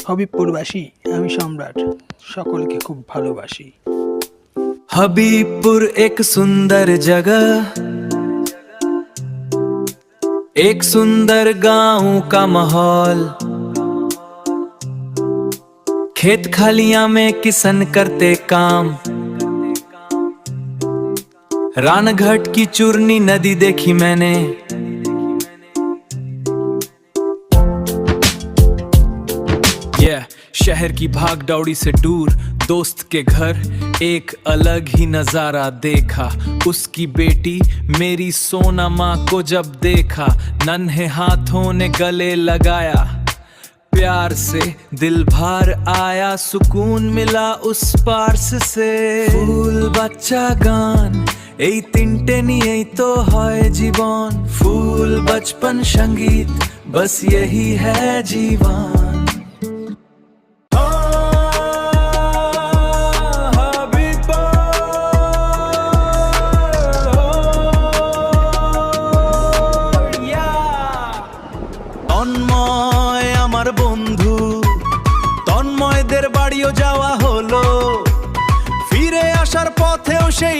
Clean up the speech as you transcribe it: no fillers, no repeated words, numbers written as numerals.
হবিবপুরবাসী, আমি সম্রাট, সকলকে খুব ভালোবাসি। हबीबपुर एक सुंदर जगह, एक सुंदर गांव का माहौल। खेत खालियां में किसान करते काम, रानघाट की चूरनी नदी देखी मैंने। शहर की भाग दौड़ी से दूर दोस्त के घर एक अलग ही नजारा देखा। उसकी बेटी मेरी सोना माँ को जब देखा, नन्हे हाथों ने गले लगाया, प्यार से दिल भर आया, सुकून मिला उस पार्स से। ফুল বাচ্চা গান এই তিনটে নিয়েই তো হয় জীবন, ফুল बचपन संगीत बस यही है जीवन। তন্ময় আমার বন্ধু, তন্ময়দের বাড়িও যাওয়া হলো, ফিরে আসার পথেও সেই